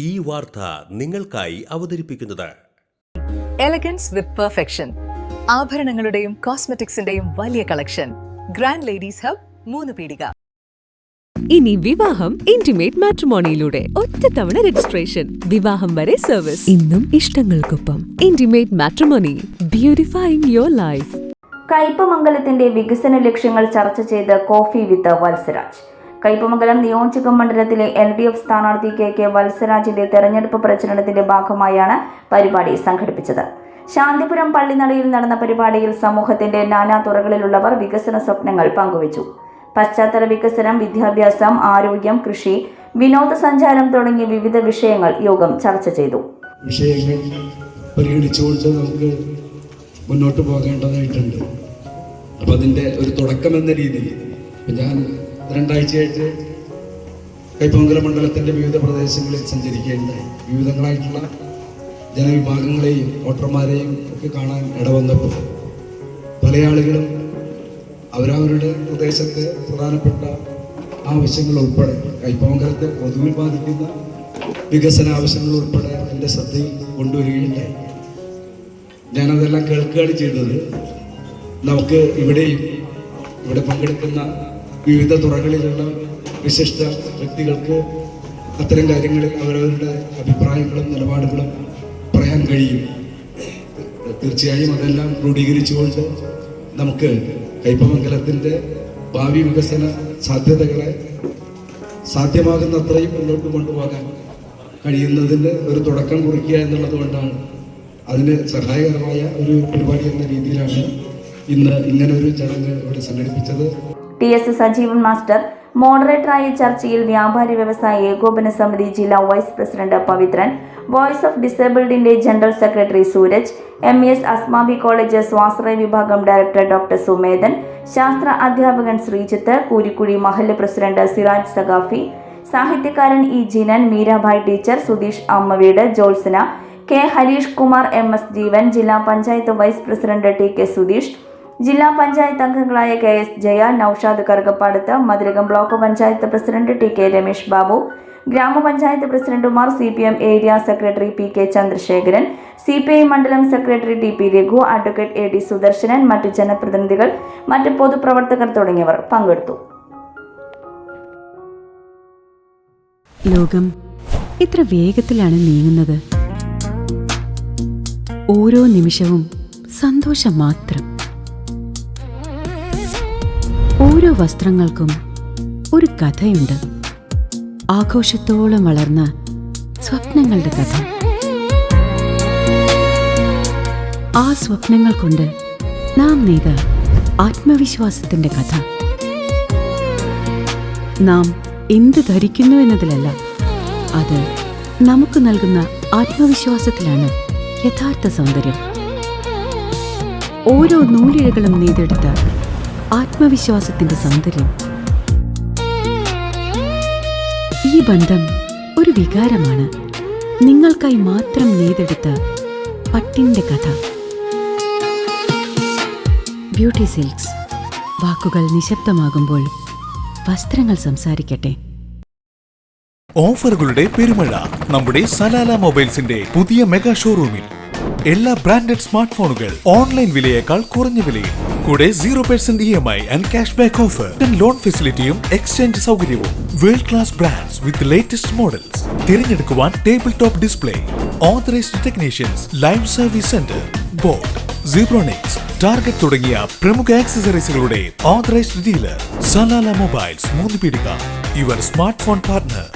ഈ വാർത്ത നിങ്ങൾക്കായി അവതരിപ്പിക്കുന്നത് എലഗൻസ് വിത്ത് പെർഫെക്ഷൻ. ആഭരണങ്ങളുടെയും കോസ്മെറ്റിക്സിന്റെയും വലിയ കളക്ഷൻ. ഗ്രാൻഡ് ലേഡീസ് ഹബ്, 3 പീടിക. ഇനി വിവാഹം ഇന്റിമേറ്റ് മാട്രിമോണിയിലൂടെ ഒറ്റത്തവണ രജിസ്ട്രേഷൻ, വിവാഹം വരെ സർവീസ്. ഇന്നും ഇഷ്ടങ്ങൾക്കൊപ്പം ഇന്റിമേറ്റ് മാട്രിമോണി, ബ്യൂട്ടിഫൈയിങ് യുവർ ലൈഫ്. കയ്പമംഗലത്തിന്റെ വികസന ലക്ഷ്യങ്ങൾ ചർച്ച ചെയ്ത് കോഫി വിത്ത് വത്സരാജ്. കയ്പമംഗലം നിയോജക മണ്ഡലത്തിലെ LDF സ്ഥാനാർത്ഥി KK വത്സരാജിന്റെ തെരഞ്ഞെടുപ്പ് പ്രചരണത്തിന്റെ ഭാഗമായാണ് പരിപാടി സംഘടിപ്പിച്ചത്. ശാന്തിപുരം പള്ളിനടയിൽ നടന്ന പരിപാടിയിൽ സമൂഹത്തിന്റെ നാനാ തുറകളിലുള്ളവർ വികസന സ്വപ്നങ്ങൾ പങ്കുവച്ചു. പശ്ചാത്തല വികസനം, വിദ്യാഭ്യാസം, ആരോഗ്യം, കൃഷി, വിനോദസഞ്ചാരം തുടങ്ങിയ വിവിധ വിഷയങ്ങൾ യോഗം ചർച്ച ചെയ്തു. വിഷയങ്ങൾ പരിഗണിച്ചുകൊണ്ട് നമുക്ക് മുന്നോട്ട് പോകേണ്ടതായിട്ടുണ്ട്. അപ്പോൾ അതിൻ്റെ ഒരു തുടക്കമെന്ന രീതിയിൽ ഞാൻ 2 ആഴ്ചയായിട്ട് കയ്പമംഗലം മണ്ഡലത്തിൻ്റെ വിവിധ പ്രദേശങ്ങളിൽ സഞ്ചരിക്കുകയുണ്ടായി. വിവിധങ്ങളായിട്ടുള്ള ജനവിഭാഗങ്ങളെയും വോട്ടർമാരെയും ഒക്കെ കാണാൻ ഇടവന്നപ്പോൾ പല ആളുകളും അവരവരുടെ പ്രദേശത്തെ പ്രധാനപ്പെട്ട ആവശ്യങ്ങൾ ഉൾപ്പെടെ കയ്പമംഗലത്തെ പൊതുവിൽ ബാധിക്കുന്ന വികസന ആവശ്യങ്ങൾ ഉൾപ്പെടെ എൻ്റെ ശ്രദ്ധയിൽ കൊണ്ടുവരികയുണ്ടായി. ഞാനതെല്ലാം കേൾക്കുകയാണ് ചെയ്തത്. നമുക്ക് ഇവിടെ പങ്കെടുക്കുന്ന വിവിധ തുറകളിലുള്ള വിശിഷ്ട വ്യക്തികൾക്ക് അത്തരം കാര്യങ്ങളിൽ അവരവരുടെ അഭിപ്രായങ്ങളും നിലപാടുകളും പറയാൻ കഴിയും. തീർച്ചയായും അതെല്ലാം ക്രോഡീകരിച്ചുകൊണ്ട് നമുക്ക് കയ്പമംഗലത്തിൻ്റെ ഭാവി വികസന സാധ്യതകളെ സാധ്യമാകുന്നത്രയും മുന്നോട്ട് കൊണ്ടുപോകാൻ കഴിയുന്നതിന് ഒരു തുടക്കം കുറിക്കുക എന്നുള്ളത് കൊണ്ടാണ് അതിന് സഹായകരമായ ഒരു പരിപാടി എന്ന രീതിയിലാണ് ഇന്ന് ഇങ്ങനൊരു ചടങ്ങ് ഇവിടെ സംഘടിപ്പിച്ചത്. TS സജീവൻ മാസ്റ്റർ മോഡറേറ്ററായ ചർച്ചയിൽ വ്യാപാരി വ്യവസായ ഏകോപന സമിതി ജില്ലാ vice president Pavithran, voice of ഡിസേബിൾഡിന്റെ general secretary Sooraj, MES Asmabi college സ്വാശ്രയ വിഭാഗം ഡയറക്ടർ ഡോക്ടർ സുമേധൻ, ശാസ്ത്ര അധ്യാപകൻ ശ്രീജിത്ത്, കൂരിക്കുഴി മഹല്ല് പ്രസിഡന്റ് സിറാജ് സഖാഫി, സാഹിത്യകാരൻ E Jinan, Meerabhai teacher, Sudheesh Ammaveedu, Jyotsna, K Harish Kumar, MS Jeevan, ജില്ലാ panchayat vice president TK Sudheesh, ജില്ലാ പഞ്ചായത്ത് അംഗങ്ങളായ KS Jaya, Noushad Karukappadath, Mathilakam block panchayat president TK Ramesh Babu, ഗ്രാമപഞ്ചായത്ത് പ്രസിഡന്റുമാർ, CPM area secretary PK Chandrasekharan, CPI മണ്ഡലം secretary TP Raghu, advocate AD Sudarsanan, മറ്റു ജനപ്രതിനിധികൾ, മറ്റ് പൊതുപ്രവർത്തകർ തുടങ്ങിയവർ പങ്കെടുത്തു. ലോകം ഇത്ര വേഗത്തിലാണ് നീങ്ങുന്നത്. ഓരോ നിമിഷവും സന്തോഷം മാത്രം. ഓരോ വസ്ത്രങ്ങൾക്കും ഒരു കഥയുണ്ട്. ആഘോഷത്തോളം വളർന്ന സ്വപ്നങ്ങളുടെ കഥ. ആ സ്വപ്നങ്ങൾ കൊണ്ട് നാം നെയ്ത ആത്മവിശ്വാസത്തിന്റെ കഥ. നാം എന്ത് ധരിക്കുന്നു എന്നതിലല്ല, അത് നമുക്ക് നൽകുന്ന ആത്മവിശ്വാസത്തിലാണ് യഥാർത്ഥ സൗന്ദര്യം. ഓരോ നൂലിഴകളും നെയ്തെടുത്ത ആത്മവിശ്വാസത്തിന്റെ സൗന്ദര്യം. ഈ ബന്ധം ഒരു വികാരമാണ്. നിങ്ങൾക്കായി മാത്രം നെയ്തെടുത്ത പട്ടിന്റെ കഥ. Beauty silks. വാക്കുകൾ നിശബ്ദമാകുമ്പോൾ വസ്ത്രങ്ങൾ സംസാരിക്കട്ടെ. ഓഫറുകളുടെ പെരുമഴ നമ്മുടെ സലാല മൊബൈൽസിന്റെ പുതിയ മെഗാ ഷോറൂമിൽ. എല്ലാ ബ്രാൻഡഡ് സ്മാർട്ട് ഫോണുകൾ ഓൺലൈൻ വിലയേക്കാൾ കുറഞ്ഞ വിലയിൽ. കൂടെ 0% EMI and cash back offer, loan ഫെസിലിറ്റിയും എക്സ്ചേഞ്ച് സൗകര്യവും. World class brands with latest models. തിരഞ്ഞെടുക്കുവാൻ table top display, authorised technicians, live service centre, Boat, Zebronics, Target തുടങ്ങിയ പ്രമുഖ ആക്സസറീസുകളുടെ authorised dealer. Salala mobiles, 3 Peedika, your smart phone partner.